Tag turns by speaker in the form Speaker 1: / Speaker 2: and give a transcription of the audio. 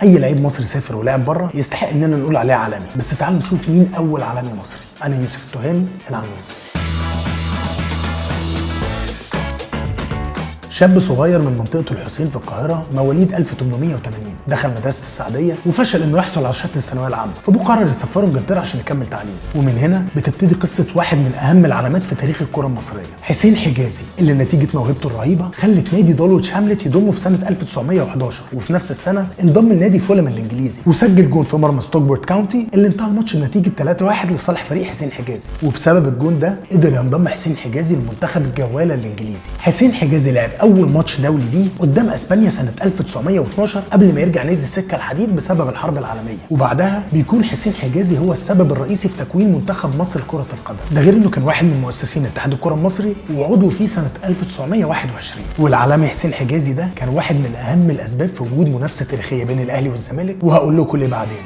Speaker 1: اي لعيب مصري سافر ولعب بره يستحق اننا نقول عليه عالمي، بس تعالوا نشوف مين اول عالمي مصري. انا يوسف التهامي العنود. شاب صغير من منطقة الحسين في القاهرة، مواليد 1880، دخل مدرسة السعدية وفشل انه يحصل على شهادة الثانوية العامة، فابوه قرر يسفره انجلترا عشان يكمل تعليم. ومن هنا بتبتدي قصة واحد من اهم العلامات في تاريخ الكرة المصرية، حسين حجازي، اللي نتيجة موهبته الرهيبة خلت نادي دولويتش هاملت يضمه في سنة 1911، وفي نفس السنة انضم لنادي فولهام الانجليزي وسجل جون في مرمى ستوكبورت كاونتي اللي انتهى الماتش بنتيجة 3-1 لصالح فريق حسين حجازي. وبسبب الجون ده قدر ينضم حسين حجازي لمنتخب الجوالة الانجليزي. حسين حجازي لعب اول ماتش دولي ليه قدام اسبانيا سنه 1912 قبل ما يرجع نادي السكه الحديد بسبب الحرب العالميه، وبعدها بيكون حسين حجازي هو السبب الرئيسي في تكوين منتخب مصر لكره القدم. ده غير انه كان واحد من مؤسسين اتحاد الكره المصري وعضو فيه سنه 1921. والعالمي حسين حجازي ده كان واحد من اهم الاسباب في وجود منافسه تاريخيه بين الاهلي والزمالك، وهقول لكم ليه بعدين.